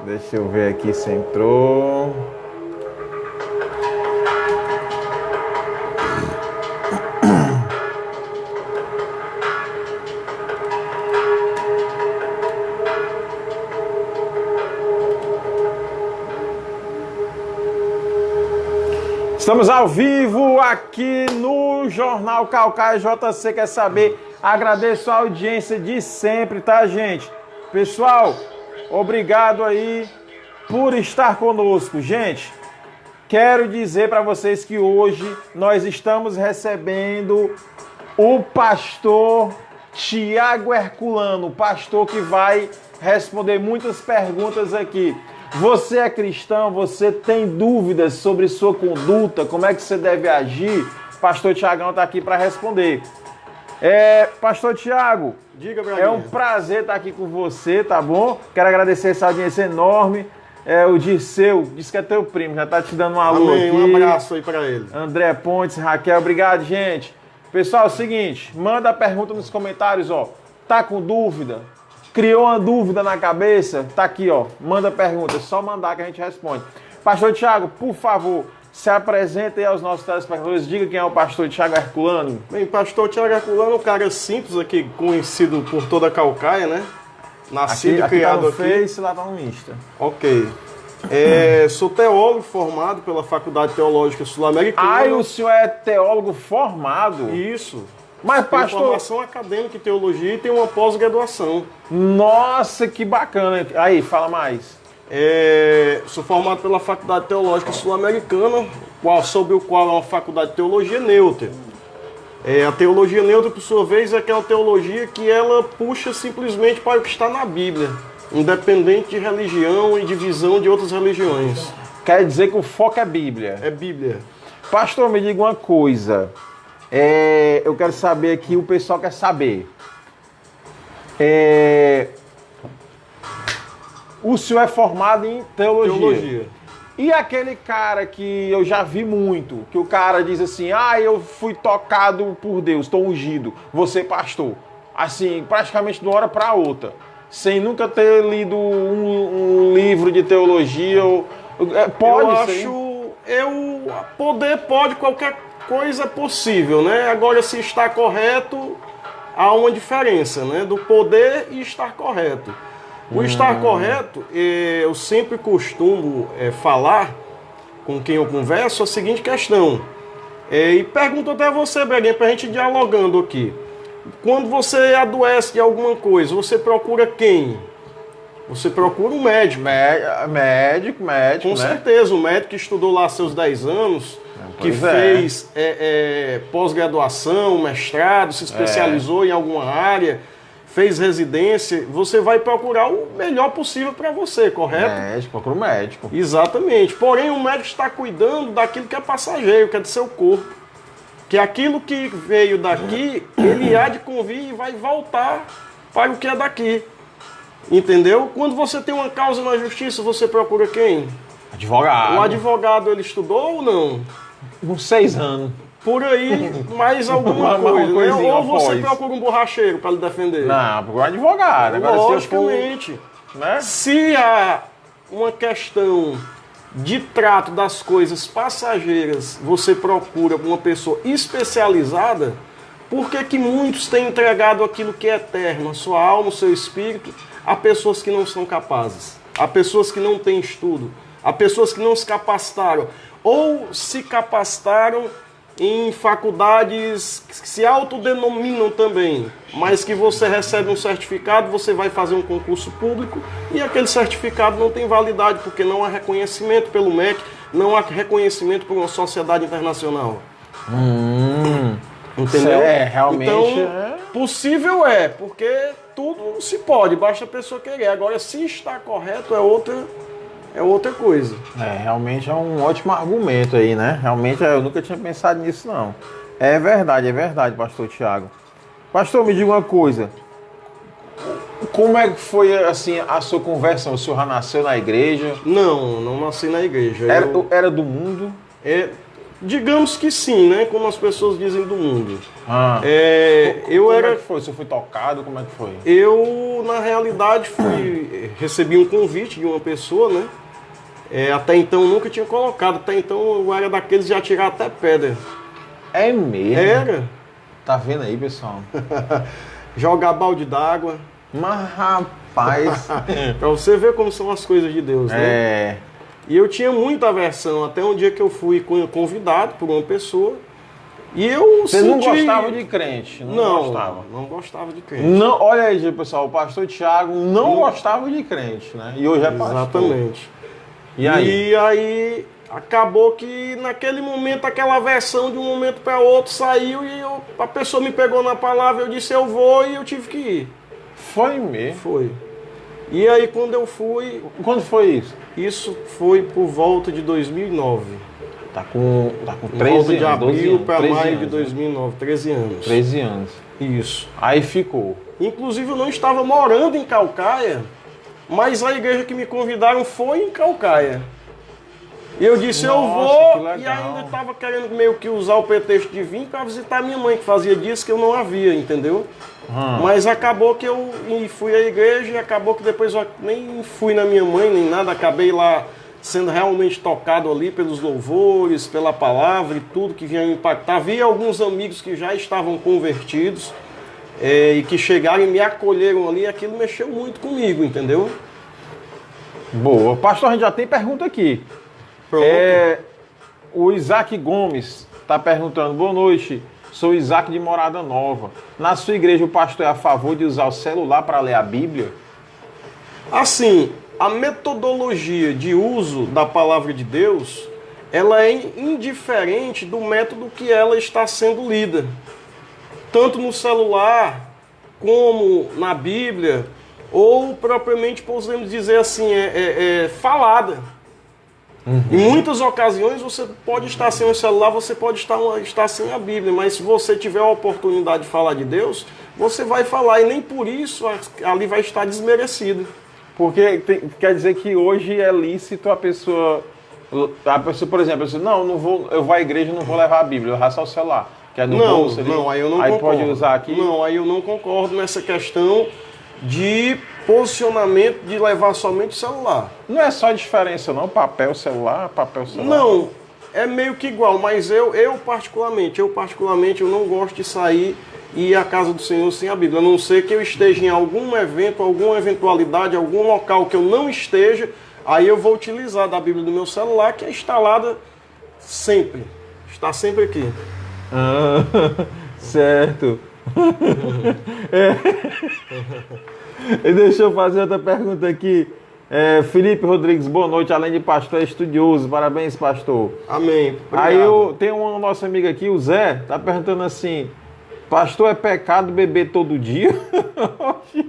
Deixa eu ver aqui se entrou. Estamos ao vivo aqui no Jornal Caucaia JC Quer Saber. Agradeço a audiência de sempre, tá, gente? Pessoal, obrigado aí por estar conosco. Gente, quero dizer para vocês que hoje nós estamos recebendo o pastor Tiago Herculano, o pastor que vai responder muitas perguntas aqui. Você é cristão, você tem dúvidas sobre sua conduta, como é que você deve agir? Pastor Tiagão está aqui para responder. Pastor Tiago, diga, Braguinha. É um prazer estar aqui com você, tá bom? Quero agradecer essa audiência enorme. O Dirceu, disse que é teu primo, já tá te dando um alô aqui. Um abraço aí para ele. André Pontes, Raquel, obrigado, gente. Pessoal, é o seguinte, manda a pergunta nos comentários, ó. Tá com dúvida? Criou uma dúvida na cabeça? Tá aqui, ó. Manda pergunta, é só mandar que a gente responde. Pastor Tiago, por favor, se apresenta aí aos nossos telespectadores. Diga quem é o pastor Tiago Herculano. Bem, pastor Tiago Herculano é um cara simples aqui, conhecido por toda a Calcaia, né? Nascido e criado tá no aqui. Face, lá tá no Insta. Ok. Sou teólogo formado pela Faculdade Teológica Sul-Americana. Ah, o senhor é teólogo formado? Isso. Mas, tem pastor... formação acadêmica em teologia e tem uma pós-graduação. Nossa, que bacana. Aí, fala mais. Sou formado pela Faculdade Teológica Sul-Americana, sobre o qual é uma faculdade de teologia neutra. A teologia neutra, por sua vez, é aquela teologia que ela puxa simplesmente para o que está na Bíblia, independente de religião e de visão de outras religiões. Quer dizer que o foco é Bíblia? É Bíblia. Pastor, me diga uma coisa. Eu quero saber aqui, o pessoal quer saber. O senhor é formado em teologia. E aquele cara que eu já vi muito, que o cara diz assim, eu fui tocado por Deus, estou ungido, vou ser pastor. Assim, praticamente de uma hora para outra. Sem nunca ter lido um livro de teologia. Pode ser? Poder pode, qualquer coisa é possível, né? Agora, se está correto, há uma diferença, né? Do poder e estar correto. O estar correto, eu sempre costumo falar com quem eu converso a seguinte questão. E pergunto até a você, Breguinha, para a gente dialogando aqui. Quando você adoece de alguma coisa, você procura quem? Você procura um médico. Médico, com certeza, um médico que estudou lá seus 10 anos, que fez pós-graduação, mestrado, se especializou em alguma área, fez residência, você vai procurar o melhor possível para você, correto? Procura um médico. Exatamente. Porém, o médico está cuidando daquilo que é passageiro, que é do seu corpo. Que aquilo que veio daqui, ele há de convir e vai voltar para o que é daqui. Entendeu? Quando você tem uma causa na justiça, você procura quem? Advogado. O advogado, ele estudou ou não? Uns 6 anos. Por aí, mais alguma coisa. Né? Ou você procura um borracheiro para lhe defender? Não, procura um advogado. Agora, logicamente. Né? Se há uma questão de trato das coisas passageiras, você procura uma pessoa especializada, por que muitos têm entregado aquilo que é eterno, a sua alma, o seu espírito, a pessoas que não são capazes, a pessoas que não têm estudo, a pessoas que não se capacitaram, ou se capacitaram em faculdades que se autodenominam também, mas que você recebe um certificado, você vai fazer um concurso público e aquele certificado não tem validade, porque não há reconhecimento pelo MEC, não há reconhecimento por uma sociedade internacional. Entendeu? Realmente. Então, possível porque tudo se pode, basta a pessoa querer. Agora, se está correto, é outra coisa. Realmente é um ótimo argumento aí, né? Realmente eu nunca tinha pensado nisso, não. É verdade, pastor Tiago. Pastor, me diga uma coisa. Como é que foi, assim, a sua conversão? O senhor já nasceu na igreja? Não nasci na igreja. Era do mundo? Digamos que sim, né? Como as pessoas dizem do mundo. Como é que foi? Você foi tocado? Como é que foi? Eu, na realidade, recebi um convite de uma pessoa, né? Até então eu nunca tinha colocado. Até então eu era daqueles de atirar até pedra. É mesmo? Era. Tá vendo aí, pessoal? Jogar balde d'água. Mas, rapaz... Pra você ver como são as coisas de Deus, né? E eu tinha muita aversão, até um dia que eu fui convidado por uma pessoa. E eu Você não gostava de crente? Não gostava? Não gostava de crente. Não, olha aí, pessoal, o pastor Thiago não gostava de crente, né? E hoje é pastor. Exatamente. E aí? Acabou que naquele momento, aquela aversão de um momento para outro saiu e a pessoa me pegou na palavra, eu disse eu vou e eu tive que ir. Foi mesmo? Foi. E aí quando eu fui... Quando foi isso? Isso foi por volta de 2009. Tá com 13 volta de anos, abril para maio anos, de 2009, 13 anos. 13 anos. Isso. Aí ficou. Inclusive eu não estava morando em Caucaia, mas a igreja que me convidaram foi em Caucaia. E eu disse, Nossa, eu vou, que legal. e ainda estava querendo meio que usar o pretexto de vir para visitar minha mãe, que fazia dias que eu não a via, entendeu? Mas acabou que eu fui à igreja e acabou que depois eu nem fui na minha mãe, nem nada, acabei lá sendo realmente tocado ali pelos louvores, pela palavra e tudo que vinha me impactar. Havia alguns amigos que já estavam convertidos e que chegaram e me acolheram ali, e aquilo mexeu muito comigo, entendeu? Boa. Pastor, a gente já tem pergunta aqui. Pronto. O Isaac Gomes está perguntando, boa noite, sou Isaac de Morada Nova. Na sua igreja o pastor é a favor de usar o celular para ler a Bíblia? Assim, a metodologia de uso da palavra de Deus, ela é indiferente do método que ela está sendo lida. Tanto no celular, como na Bíblia, ou propriamente podemos dizer assim, falada. Em muitas ocasiões você pode estar sem o celular, você pode estar sem a Bíblia, mas se você tiver a oportunidade de falar de Deus, você vai falar, e nem por isso ali vai estar desmerecido. Porque quer dizer que hoje é lícito a pessoa, por exemplo, não vou, eu vou à igreja e não vou levar a Bíblia, eu vou levar só o celular. Que é no bolso, aí eu não concordo. Pode usar aqui? Não, aí eu não concordo nessa questão de posicionamento de levar somente o celular. Não é só diferença não, papel, celular. Não, é meio que igual, mas eu particularmente, eu não gosto de sair e ir à casa do Senhor sem a Bíblia, a não ser que eu esteja em algum evento, alguma eventualidade, algum local que eu não esteja, aí eu vou utilizar da Bíblia do meu celular, que é instalada sempre, está sempre aqui. Certo. E deixa eu fazer outra pergunta aqui. Felipe Rodrigues, boa noite. Além de pastor, é estudioso. Parabéns, pastor. Amém. Obrigado. Aí tem uma nossa amiga aqui, o Zé, tá perguntando assim: pastor, é pecado beber todo dia?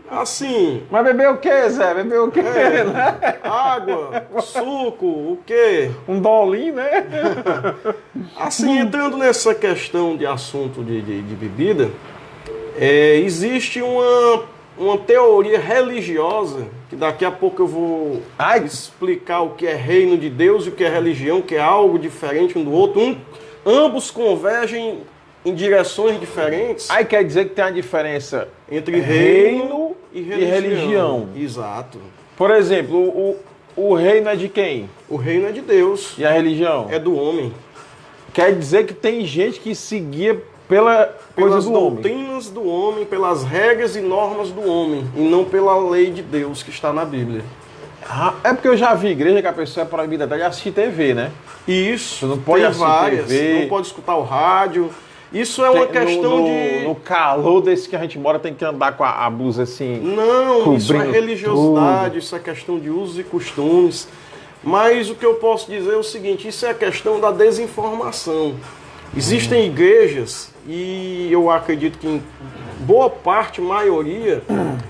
Assim. Mas beber o quê, Zé? Beber o quê? Né? Água, suco, o quê? Um bolinho, né? Assim, entrando nessa questão de assunto de bebida, existe uma teoria religiosa, que daqui a pouco eu vou explicar o que é reino de Deus e o que é religião, que é algo diferente um do outro. Ambos convergem em direções diferentes. Aí quer dizer que tem uma diferença entre reino e religião. Exato. Por exemplo, o reino é de quem? O reino é de Deus. E a religião? É do homem. Quer dizer que tem gente que seguia pelas doutrinas do homem, pelas regras e normas do homem, e não pela lei de Deus que está na Bíblia. É porque eu já vi igreja que a pessoa é proibida até de assistir TV, né? Isso, você não pode assistir TV, não pode escutar o rádio. Isso é uma questão de... No calor desse que a gente mora, tem que andar com a blusa assim... Não, isso é religiosidade, tudo. Isso é questão de usos e costumes. Mas o que eu posso dizer é o seguinte, isso é a questão da desinformação. Existem igrejas, e eu acredito que em boa parte, maioria,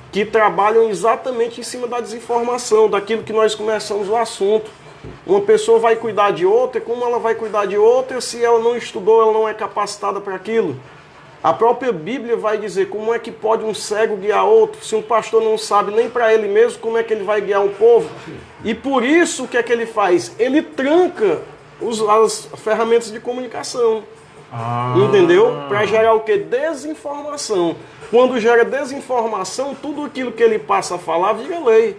que trabalham exatamente em cima da desinformação, daquilo que nós começamos o assunto. Uma pessoa vai cuidar de outra, como ela vai cuidar de outra se ela não estudou, ela não é capacitada para aquilo? A própria Bíblia vai dizer como é que pode um cego guiar outro, se um pastor não sabe nem para ele mesmo, como é que ele vai guiar um povo? E por isso, o que é que ele faz? Ele tranca as ferramentas de comunicação. Entendeu? Para gerar o quê? Desinformação. Quando gera desinformação, tudo aquilo que ele passa a falar vira lei.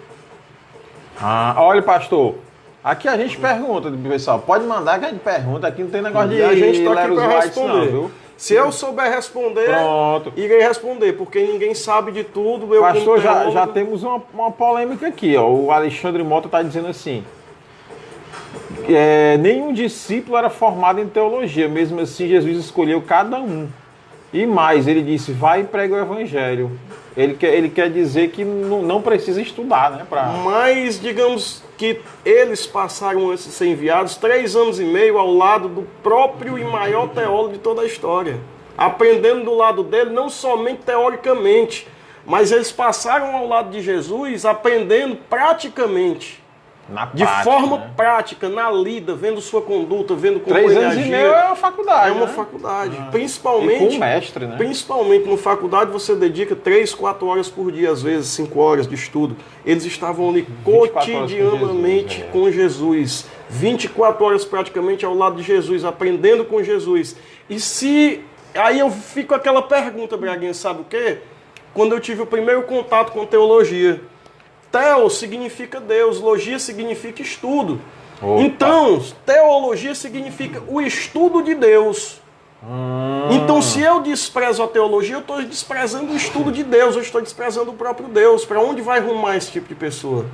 Olha, pastor, aqui a gente pergunta, pessoal, pode mandar que a gente pergunta, aqui não tem negócio de a gente tá aqui para responder, não, viu? Se eu souber responder, pronto, irei responder, porque ninguém sabe de tudo. Pastor, já temos uma polêmica aqui, ó. O Alexandre Mota está dizendo assim, nenhum discípulo era formado em teologia, mesmo assim Jesus escolheu cada um. E mais, ele disse, vai e prega o evangelho. Ele quer dizer que não precisa estudar, né? Mas, digamos que eles passaram a ser enviados 3 anos e meio ao lado do próprio e maior teólogo de toda a história. Aprendendo do lado dele, não somente teoricamente, mas eles passaram ao lado de Jesus aprendendo praticamente. De forma prática, na lida, vendo sua conduta, vendo como ele agia. 3 anos e meio é uma faculdade. É uma faculdade. Principalmente, e com um mestre, né? Principalmente na faculdade você dedica 3, 4 horas por dia, às vezes 5 horas de estudo. Eles estavam ali cotidianamente com Jesus. 24 horas praticamente ao lado de Jesus, aprendendo com Jesus. E se... Aí eu fico com aquela pergunta, Braguinha, sabe o quê? Quando eu tive o primeiro contato com teologia. Teo significa Deus, logia significa estudo. Opa. Então, teologia significa o estudo de Deus. Então, se eu desprezo a teologia, eu estou desprezando o estudo de Deus, eu estou desprezando o próprio Deus. Para onde vai rumar esse tipo de pessoa?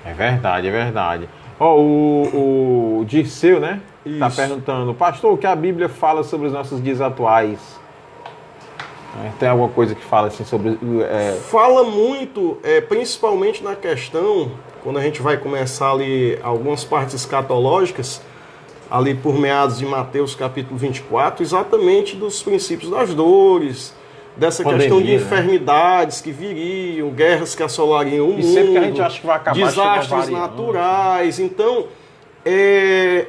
É verdade, é verdade. O Dirceu, né? Está perguntando, pastor, o que a Bíblia fala sobre os nossos dias atuais? Tem alguma coisa que fala assim sobre... Fala muito, principalmente na questão, quando a gente vai começar ali algumas partes escatológicas, ali por meados de Mateus capítulo 24, exatamente dos princípios das dores, dessa questão de enfermidades que viriam, guerras que assolariam o mundo, sempre que a gente acha que vai acabar, desastres naturais. Então,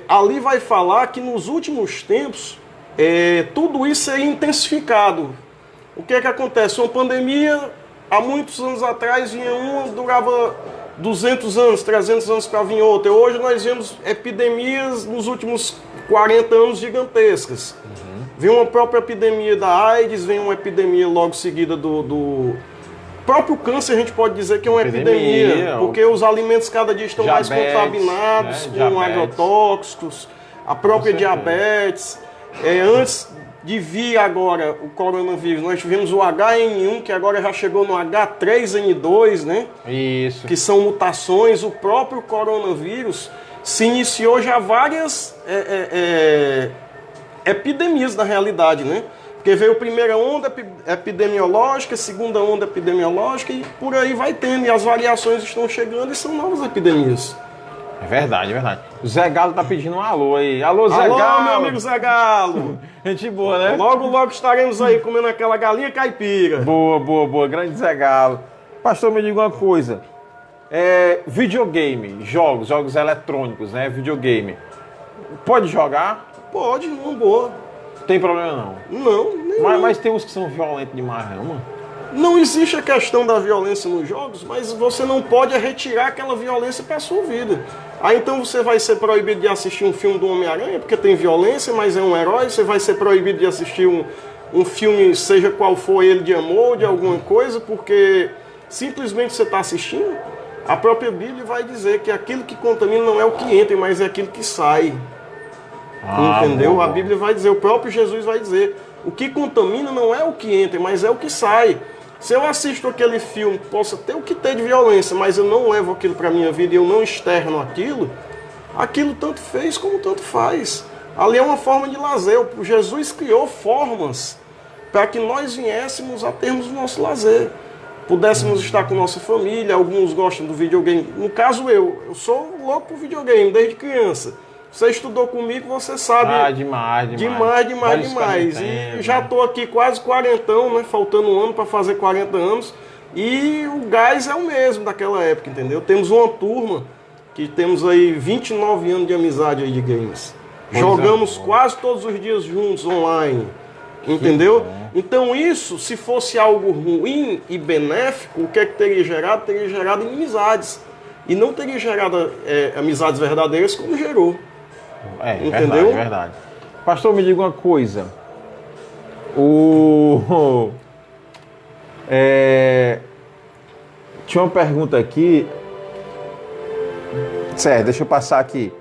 ali vai falar que nos últimos tempos, tudo isso seria intensificado. O que é que acontece? Uma pandemia, há muitos anos atrás, vinha uma, durava 200 anos, 300 anos para vir outra. Hoje nós vemos epidemias nos últimos 40 anos gigantescas. Vem uma própria epidemia da AIDS, vem uma epidemia logo seguida do próprio câncer, a gente pode dizer que é uma epidemia, porque os alimentos cada dia estão mais contaminados, com agrotóxicos, a própria diabetes. Antes de vir agora o coronavírus, nós tivemos o HN1, que agora já chegou no H3N2, né? Isso. Que são mutações. O próprio coronavírus se iniciou já várias epidemias na realidade, né? Porque veio a primeira onda epidemiológica, a segunda onda epidemiológica e por aí vai tendo. E as variações estão chegando e são novas epidemias. É verdade, é verdade. O Zé Galo tá pedindo um alô aí. Alô, Zé Galo! Alô, meu amigo Zé Galo! Gente boa, né? Logo, logo estaremos aí comendo aquela galinha caipira. Boa, boa, boa. Grande Zé Galo. Pastor, me diga uma coisa. Videogame, jogos eletrônicos, né? Videogame. Pode jogar? Pode, não boa. Tem problema não? Não, nenhum. Mas tem uns que são violentos demais, não, mano? Não existe a questão da violência nos jogos, mas você não pode retirar aquela violência para a sua vida. Aí então você vai ser proibido de assistir um filme do Homem-Aranha, porque tem violência, mas é um herói. Você vai ser proibido de assistir um filme, seja qual for ele, de amor, de alguma coisa, porque simplesmente você está assistindo. A própria Bíblia vai dizer que aquilo que contamina não é o que entra, mas é aquilo que sai. Entendeu? Bom. A Bíblia vai dizer, o próprio Jesus vai dizer, o que contamina não é o que entra, mas é o que sai. Se eu assisto aquele filme, possa ter o que ter de violência, mas eu não levo aquilo para a minha vida e eu não externo aquilo tanto fez como tanto faz. Ali é uma forma de lazer. Jesus criou formas para que nós viéssemos a termos o nosso lazer. Pudéssemos estar com nossa família, alguns gostam do videogame. No caso eu sou louco por videogame desde criança. Você estudou comigo, você sabe. Demais. E já estou aqui quase 40, né? Faltando um ano para fazer 40 anos. E o gás é o mesmo daquela época, entendeu? Temos uma turma que temos aí 29 anos de amizade aí de games. Jogamos quase todos os dias juntos online. Entendeu? Então isso, se fosse algo ruim e benéfico, o que é que teria gerado? Teria gerado inimizades. E não teria gerado amizades verdadeiras como gerou. Entendeu? Verdade, verdade. Pastor, me diga uma coisa. Tinha uma pergunta aqui. Certo, deixa eu passar aqui.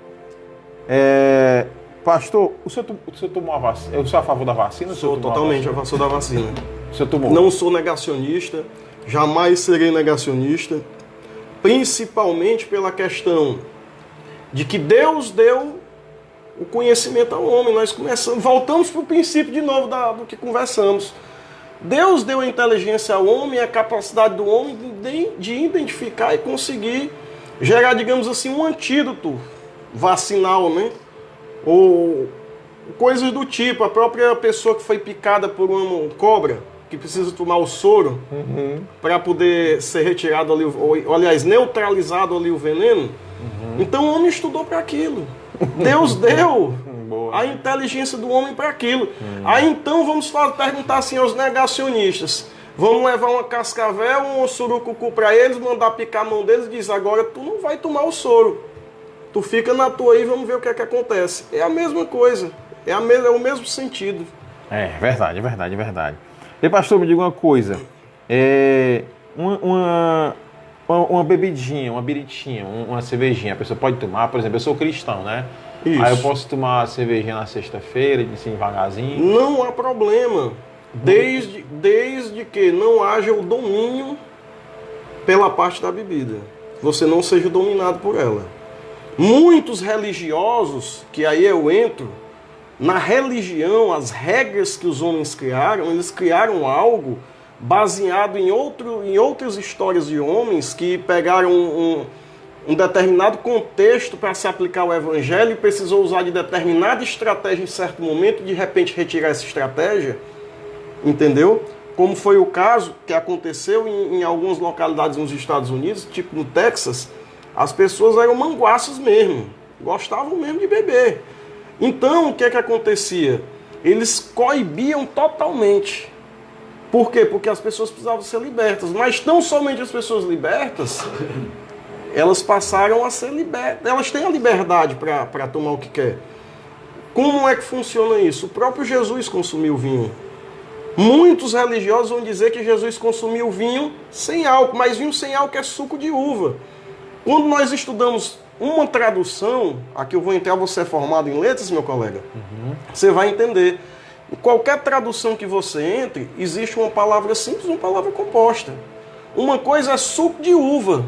Pastor, o senhor tomou a vacina? Eu sou a favor da vacina? Sou totalmente a favor da vacina. O senhor tomou? Não sou negacionista, jamais serei negacionista, principalmente pela questão de que Deus deu o conhecimento ao homem. Nós voltamos para o princípio de novo do que conversamos. Deus deu a inteligência ao homem, a capacidade do homem de identificar e conseguir gerar, digamos assim, um antídoto vacinal, né? Ou coisas do tipo. A própria pessoa que foi picada por uma cobra, que precisa tomar o soro para poder ser retirado ali, ou aliás, neutralizado ali o veneno. Então o homem estudou para aquilo. Deus deu a inteligência do homem para aquilo. Aí então vamos perguntar assim aos negacionistas. Vamos levar uma cascavel, um surucucu para eles, mandar picar a mão deles e dizer: agora tu não vai tomar o soro. Tu fica na tua aí e vamos ver o que é que acontece. É a mesma coisa. É o mesmo sentido. Verdade, verdade, verdade. E pastor, me diga uma coisa. Uma bebidinha, uma biritinha, uma cervejinha, a pessoa pode tomar? Por exemplo, eu sou cristão, né? Isso. Aí eu posso tomar cervejinha na sexta-feira, assim, devagarzinho? Não há problema. Desde que não haja o domínio pela parte da bebida. Você não seja dominado por ela. Muitos religiosos, que aí eu entro, na religião, as regras que os homens criaram, eles criaram algo baseado em outras histórias de homens que pegaram um determinado contexto para se aplicar ao evangelho e precisou usar de determinada estratégia em certo momento, de repente retirar essa estratégia, entendeu? Como foi o caso que aconteceu em algumas localidades nos Estados Unidos, tipo no Texas. As pessoas eram manguaças mesmo, gostavam mesmo de beber. Então, o que é que acontecia? Eles coibiam totalmente. Por quê? Porque as pessoas precisavam ser libertas. Mas tão somente as pessoas libertas, elas passaram a ser libertas. Elas têm a liberdade para tomar o que quer. Como é que funciona isso? O próprio Jesus consumiu vinho. Muitos religiosos vão dizer que Jesus consumiu vinho sem álcool, mas vinho sem álcool é suco de uva. Quando nós estudamos uma tradução, aqui eu vou entrar, você é formado em letras, meu colega, você vai entender. Em qualquer tradução que você entre, existe uma palavra simples e uma palavra composta. Uma coisa é suco de uva,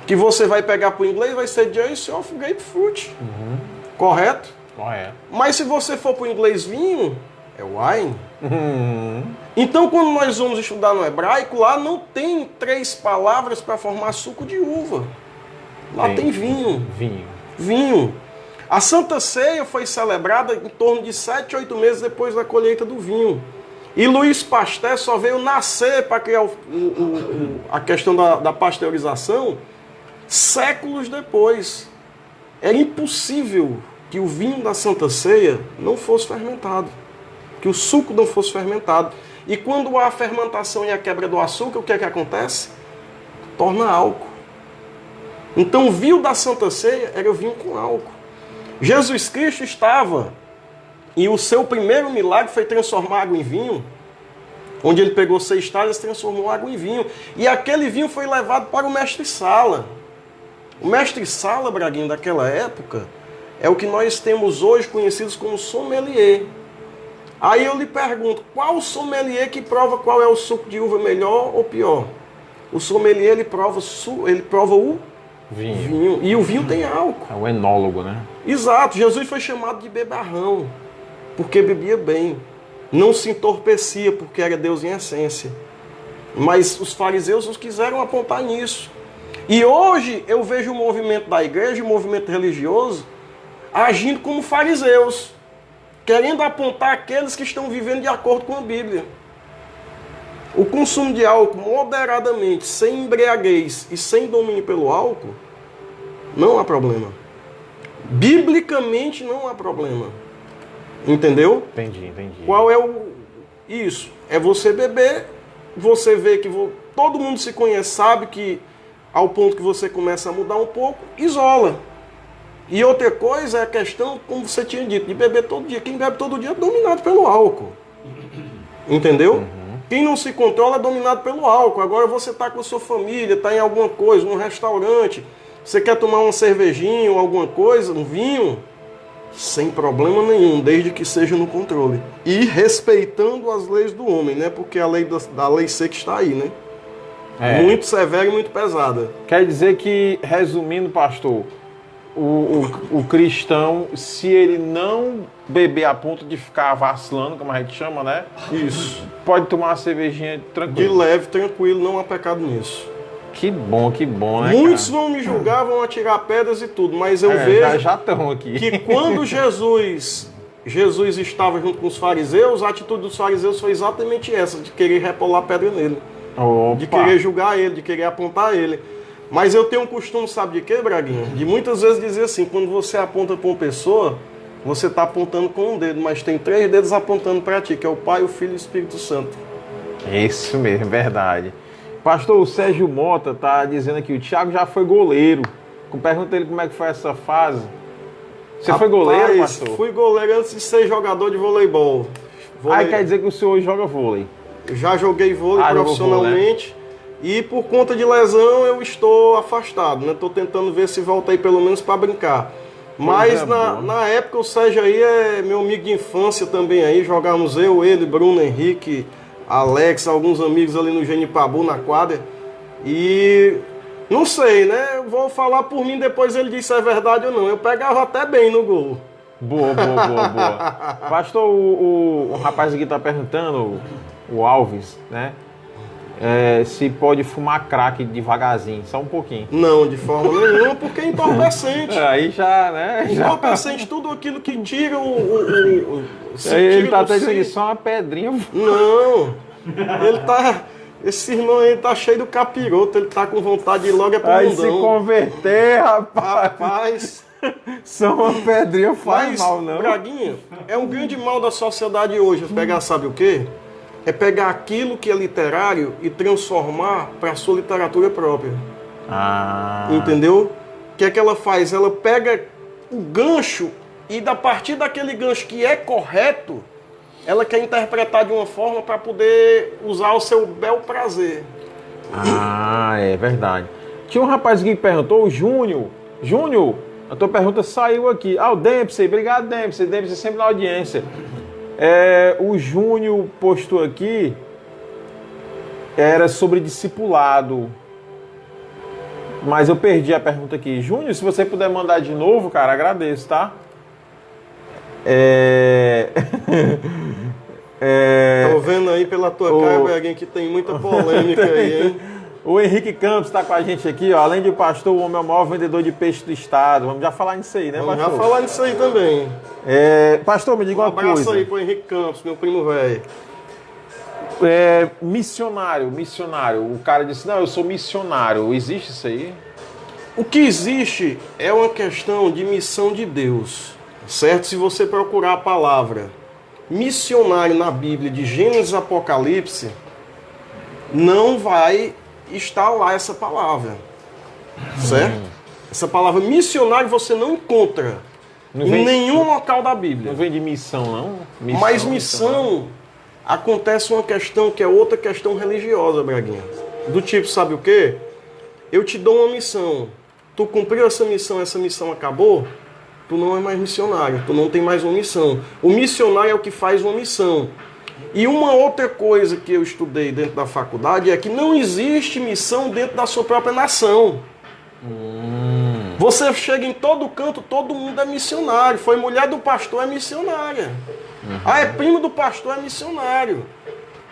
que você vai pegar para o inglês, vai ser juice of grapefruit. Correto? Correto. Mas se você for para o inglês vinho, é wine. Então, quando nós vamos estudar no hebraico, lá não tem 3 palavras para formar suco de uva. Lá tem vinho. Vinho. A Santa Ceia foi celebrada em torno de 7, 8 meses depois da colheita do vinho. E Louis Pasteur só veio nascer para criar a questão da pasteurização séculos depois. Era impossível que o vinho da Santa Ceia não fosse fermentado. Que o suco não fosse fermentado. E quando há a fermentação e a quebra do açúcar, o que é que acontece? Torna álcool. Então o vinho da Santa Ceia era vinho com álcool. Jesus Cristo estava, e o seu primeiro milagre foi transformar água em vinho, onde ele pegou 6 talhas e transformou água em vinho. E aquele vinho foi levado para o mestre-sala. O mestre-sala, Braguinho, daquela época, é o que nós temos hoje conhecidos como sommelier. Aí eu lhe pergunto, qual sommelier que prova qual é o suco de uva melhor ou pior? O sommelier, ele prova o vinho. E o vinho tem álcool. É o enólogo, né? Exato. Jesus foi chamado de beberrão, porque bebia bem. Não se entorpecia, porque era Deus em essência. Mas os fariseus os quiseram apontar nisso. E hoje eu vejo o movimento da igreja, o movimento religioso, agindo como fariseus, querendo apontar aqueles que estão vivendo de acordo com a Bíblia. O consumo de álcool moderadamente, sem embriaguez e sem domínio pelo álcool, não há problema. Biblicamente não há problema. Entendeu? Entendi. Qual é isso? É você beber, você vê que todo mundo se conhece, sabe que ao ponto que você começa a mudar um pouco, isola. E outra coisa é a questão, como você tinha dito, de beber todo dia. Quem bebe todo dia é dominado pelo álcool. Entendeu? Quem não se controla é dominado pelo álcool. Agora você está com a sua família, está em alguma coisa, num restaurante, você quer tomar uma cervejinha ou alguma coisa, um vinho, sem problema nenhum, desde que seja no controle. E respeitando as leis do homem, né? Porque a lei da lei seca está aí, né? Muito severa e muito pesada. Quer dizer que, resumindo, pastor, o cristão, se ele não beber a ponto de ficar vacilando, como a gente chama, né? Isso. Pode tomar uma cervejinha tranquilo. De leve, tranquilo, não há pecado nisso. Que bom, né, muitos cara? vão me julgar, vão atirar pedras e tudo, mas eu vejo já estão aqui. que quando Jesus estava junto com os fariseus, a atitude dos fariseus foi exatamente essa, de querer repolar pedra nele. Opa. De querer julgar ele, de querer apontar ele. Mas eu tenho um costume, sabe de quê, Braguinha? De muitas vezes dizer assim, quando você aponta para uma pessoa, você está apontando com um dedo, mas tem 3 dedos apontando para ti, que é o Pai, o Filho e o Espírito Santo. Isso mesmo, verdade. Pastor, o Sérgio Mota tá dizendo aqui, o Thiago já foi goleiro. Pergunta ele como é que foi essa fase. Você foi goleiro, pastor? Fui goleiro antes de ser jogador de voleibol. Aí quer dizer que o senhor joga vôlei? Eu já joguei vôlei profissionalmente. Vôlei, né? E por conta de lesão eu estou afastado, né? Estou tentando ver se volta aí pelo menos para brincar. Mas na época o Sérgio aí é meu amigo de infância também aí. Jogávamos eu, ele, Bruno, Henrique, Alex, alguns amigos ali no Genipabu, na quadra. E não sei, né? Eu vou falar por mim, depois ele diz se é verdade ou não. Eu pegava até bem no gol. Boa. Pastor, o rapaz aqui tá perguntando, o Alves, né? Se pode fumar crack devagarzinho, só um pouquinho. Não, de forma nenhuma, porque é entorpecente. Aí já, né? Entorpecente, tudo aquilo que tira ele tá até dizendo que só uma pedrinha. Não, ele tá... Esse irmão aí tá cheio do capiroto, ele tá com vontade de ir logo pro aí mundão. Se converter, rapaz. Só uma pedrinha faz mal, não. Braguinha, é um grande mal da sociedade hoje, pegar sabe o quê? É pegar aquilo que é literário e transformar para a sua literatura própria. Entendeu? O que é que ela faz? Ela pega o gancho e, a partir daquele gancho que é correto, ela quer interpretar de uma forma para poder usar o seu bel prazer. É verdade. Tinha um rapaz aqui que perguntou, o Júnior, a tua pergunta saiu aqui. O Dempsey, obrigado Dempsey sempre na audiência. O Júnior postou aqui, era sobre discipulado, mas eu perdi a pergunta aqui. Júnior, se você puder mandar de novo, cara, agradeço, tá? Tô vendo aí pela tua cara, alguém que tem muita polêmica aí, hein? O Henrique Campos está com a gente aqui, ó. Além de pastor, o homem é o maior vendedor de peixe do estado. Vamos já falar nisso aí, né, pastor? Vamos já falar nisso aí também. Pastor, me diga uma coisa. Um abraço aí pro Henrique Campos, meu primo velho. Missionário. O cara disse, não, eu sou missionário. Existe isso aí? O que existe é uma questão de missão de Deus, certo? Se você procurar a palavra missionário na Bíblia, de Gênesis a Apocalipse, não vai estar lá essa palavra, certo? Essa palavra missionário você não encontra em nenhum local da Bíblia. Não vem de missão, não? Mas missão acontece uma questão que é outra questão religiosa, Braguinha. Do tipo, sabe o quê? Eu te dou uma missão. Tu cumpriu essa missão acabou, tu não é mais missionário, tu não tem mais uma missão. O missionário é o que faz uma missão. E uma outra coisa que eu estudei dentro da faculdade é que não existe missão dentro da sua própria nação. Você chega em todo canto, todo mundo é missionário. Foi mulher do pastor, é missionária. É primo do pastor, é missionário.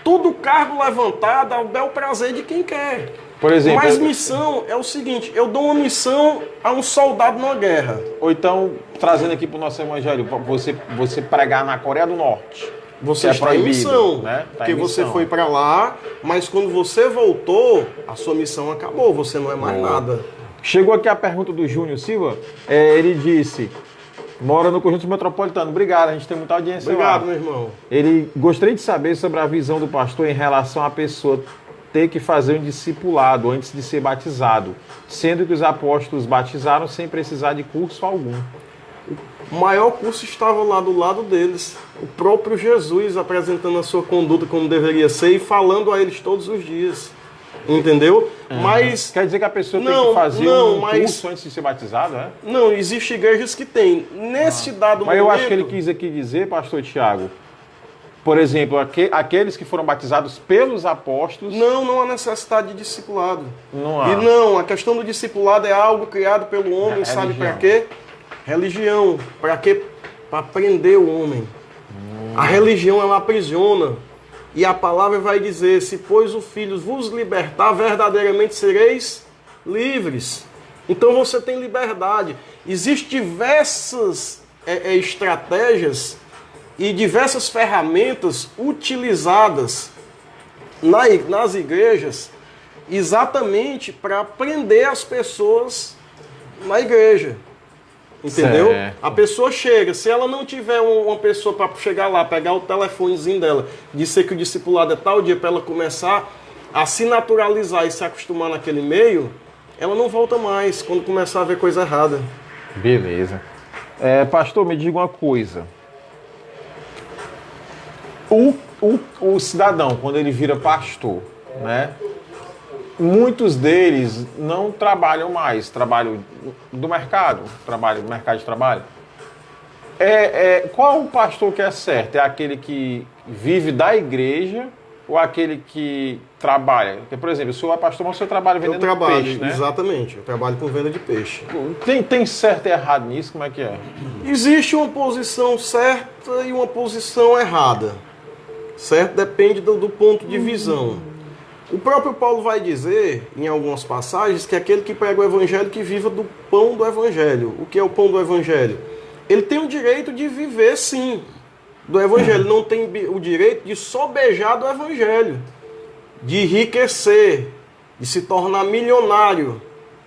Tudo cargo levantado ao bel prazer de quem quer. Por exemplo, mas missão é o seguinte, eu dou uma missão a um soldado numa guerra. Ou então, trazendo aqui para o nosso evangelho, você pregar na Coreia do Norte. Você está em missão, né? Porque você foi para lá, mas quando você voltou, a sua missão acabou, você não é mais nada. Chegou aqui a pergunta do Júnior Silva, ele disse, mora no Conjunto Metropolitano. Obrigado, a gente tem muita audiência lá. Obrigado, meu irmão. Ele gostaria de saber sobre a visão do pastor em relação à pessoa ter que fazer um discipulado antes de ser batizado, sendo que os apóstolos batizaram sem precisar de curso algum. O maior curso estava lá do lado deles. O próprio Jesus apresentando a sua conduta como deveria ser e falando a eles todos os dias. Entendeu? Mas... Quer dizer que a pessoa tem que fazer curso antes de ser batizado, é? Não, existem igrejas que têm. Nesse dado Mas momento... eu acho que ele quis aqui dizer, pastor Tiago, por exemplo, aqueles que foram batizados pelos apóstolos... Não há necessidade de discipulado. Não há. E não, a questão do discipulado é algo criado pelo homem, sabe para quê? Religião. Para quê? Para prender o homem. A religião, ela aprisiona. E a palavra vai dizer, se pois o Filho vos libertar, verdadeiramente sereis livres. Então você tem liberdade. Existem diversas estratégias e diversas ferramentas utilizadas nas igrejas exatamente para prender as pessoas na igreja. Entendeu? Certo. A pessoa chega, se ela não tiver uma pessoa para chegar lá, pegar o telefonezinho dela, dizer que o discipulado é tal dia para ela começar a se naturalizar e se acostumar naquele meio, ela não volta mais quando começar a ver coisa errada. Beleza. Pastor, me diga uma coisa. O cidadão, quando ele vira pastor, né? Muitos deles não trabalham mais, trabalham do mercado, trabalham no mercado de trabalho. Qual o pastor que é certo? É aquele que vive da igreja ou aquele que trabalha? Porque, por exemplo, o senhor é pastor, mas o senhor trabalha vendendo peixe, né? Exatamente, eu trabalho com venda de peixe. Tem certo e errado nisso? Como é que é? Existe uma posição certa e uma posição errada. Certo? Depende do ponto de visão. O próprio Paulo vai dizer, em algumas passagens, que aquele que prega o evangelho que viva do pão do evangelho. O que é o pão do evangelho? Ele tem o direito de viver, sim, do evangelho. Não tem o direito de sobejar do evangelho, de enriquecer, de se tornar milionário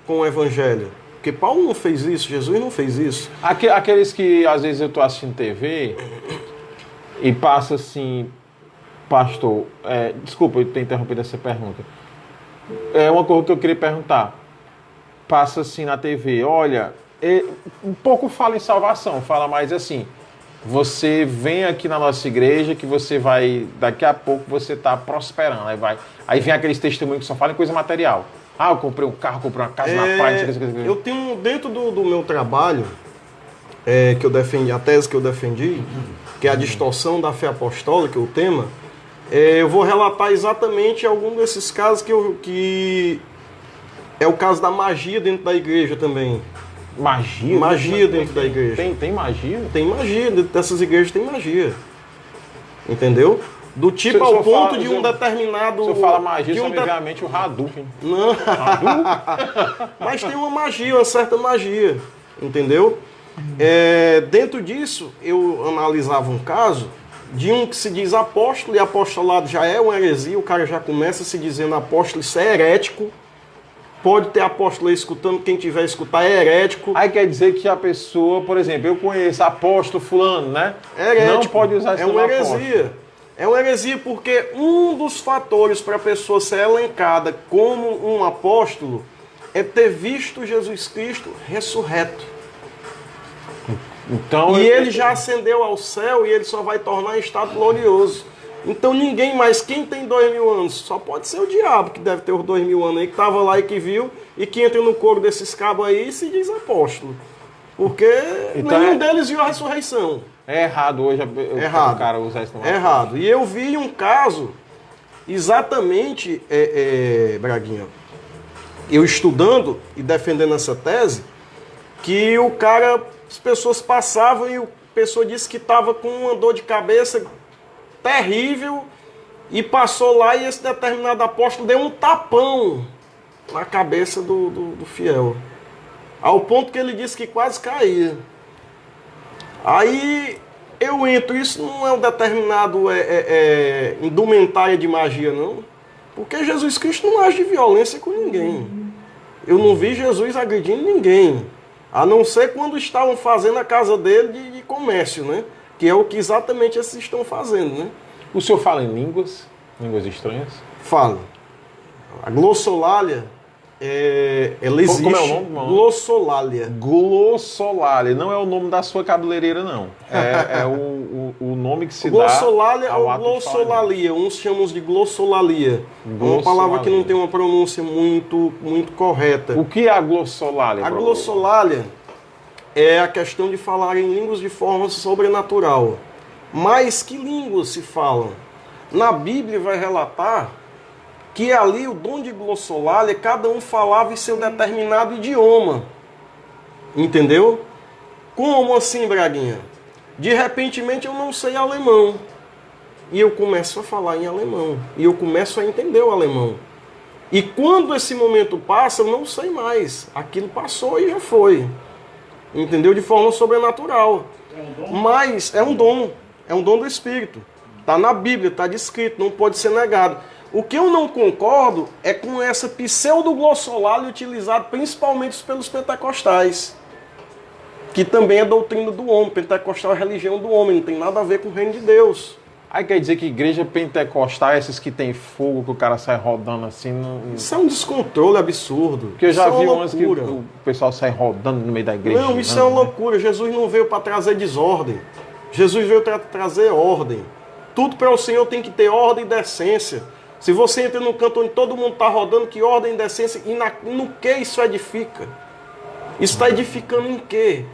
com o evangelho. Porque Paulo não fez isso, Jesus não fez isso. Aqueles que, às vezes, eu estou assistindo TV e passa assim... Pastor, desculpa eu ter interrompido essa pergunta. É uma coisa que eu queria perguntar. Passa assim na TV, olha, um pouco fala em salvação, fala mais assim, você vem aqui na nossa igreja que você vai, daqui a pouco você está prosperando, aí vem aqueles testemunhos que só falam em coisa material. Eu comprei um carro, comprei uma casa na praia, não sei o que. Eu tenho, dentro do meu trabalho, que eu defendi, a tese que eu defendi, que é a distorção da fé apostólica, o tema, eu vou relatar exatamente algum desses casos que é o caso da magia dentro da igreja também. Magia? Magia dentro da igreja. Tem magia? Tem magia, dentro dessas igrejas tem magia. Entendeu? Do tipo ao ponto de um determinado... Se eu falo magia, só me vem à mente o Hadouken. Não. Mas tem uma magia, uma certa magia. Entendeu? Dentro disso, eu analisava um caso de um que se diz apóstolo, e apostolado já é uma heresia, o cara já começa se dizendo apóstolo, isso é herético. Pode ter apóstolo aí escutando, quem tiver escutar é herético. Aí quer dizer que a pessoa, por exemplo, eu conheço apóstolo fulano, né? Herético. Não pode usar esse nome apóstolo. É uma heresia. É uma heresia porque um dos fatores para a pessoa ser elencada como um apóstolo é ter visto Jesus Cristo ressurreto. Então, e ele já ascendeu ao céu e ele só vai tornar em estado glorioso. Então ninguém mais, quem tem 2000 anos, só pode ser o diabo, que deve ter os 2000 anos aí, que estava lá e que viu, e que entra no coro desses cabos aí e se diz apóstolo. Porque então nenhum deles viu a ressurreição. É errado hoje o cara usar esse nome. É errado. E eu vi um caso, exatamente, Braguinha, eu estudando e defendendo essa tese, que o cara, as pessoas passavam e a pessoa disse que estava com uma dor de cabeça terrível e passou lá e esse determinado apóstolo deu um tapão na cabeça do fiel. Ao ponto que ele disse que quase caía. Aí eu entro, isso não é um determinado indumentária de magia, não. Porque Jesus Cristo não age de violência com ninguém. Eu não vi Jesus agredindo ninguém. A não ser quando estavam fazendo a casa dele de comércio, né? Que é o que exatamente esses estão fazendo, né? O senhor fala em línguas? Línguas estranhas? Falo. A glossolalia, ela existe. Como é o nome? Glossolalia. Glossolalia. Não é o nome da sua cabeleireira, não. É o nome que se Glossolalia dá ao ou ato de falar. glossolalia. Uns chamam de glossolalia. É uma palavra que não tem uma pronúncia muito correta. O que é a glossolalia? A glossolalia é a questão de falar em línguas de forma sobrenatural. Mas que línguas se falam? Na Bíblia vai relatar que ali o dom de glossolalia, cada um falava em seu determinado idioma. Entendeu? Como assim, Braguinha? De repentemente eu não sei alemão. E eu começo a falar em alemão. E eu começo a entender o alemão. E quando esse momento passa, eu não sei mais. Aquilo passou e já foi. Entendeu? De forma sobrenatural. Mas é um dom. É um dom do Espírito. Está na Bíblia, está descrito, não pode ser negado. O que eu não concordo é com essa pseudoglossolália utilizada principalmente pelos pentecostais, que também é doutrina do homem. Pentecostal é a religião do homem, não tem nada a ver com o reino de Deus. Aí quer dizer que igreja pentecostal, essas que tem fogo, que o cara sai rodando assim... Isso é um descontrole absurdo. Porque eu já vi uma umas que o pessoal sai rodando no meio da igreja. Não, isso é uma loucura. Jesus não veio para trazer desordem. Jesus veio para trazer ordem. Tudo para o Senhor tem que ter ordem e decência. Se você entra num canto onde todo mundo está rodando, que ordem e decência, e no que isso edifica? Isso está edificando em quê?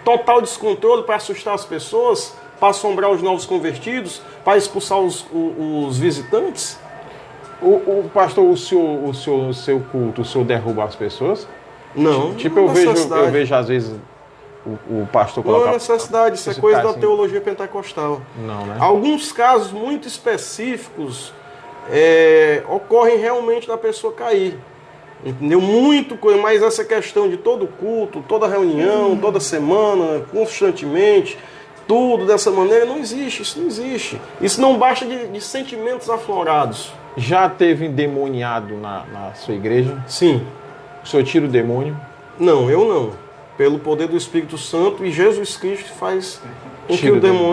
Total descontrole para assustar as pessoas, para assombrar os novos convertidos, para expulsar os visitantes? O pastor, o seu culto, o senhor derruba as pessoas? Não. Tipo, não eu vejo às vezes o pastor colocar... Não é necessidade, isso é coisa da teologia pentecostal. Não, né? Alguns casos muito específicos ocorrem realmente da pessoa cair. Entendeu? Muito coisa, mas essa questão de todo culto, toda reunião, toda semana, constantemente, tudo dessa maneira, não existe, isso não existe. Isso não basta de sentimentos aflorados. Já teve endemoniado na sua igreja? Sim. O senhor tira o demônio? Não, eu não. Pelo poder do Espírito Santo, e Jesus Cristo faz com que Tira o demônio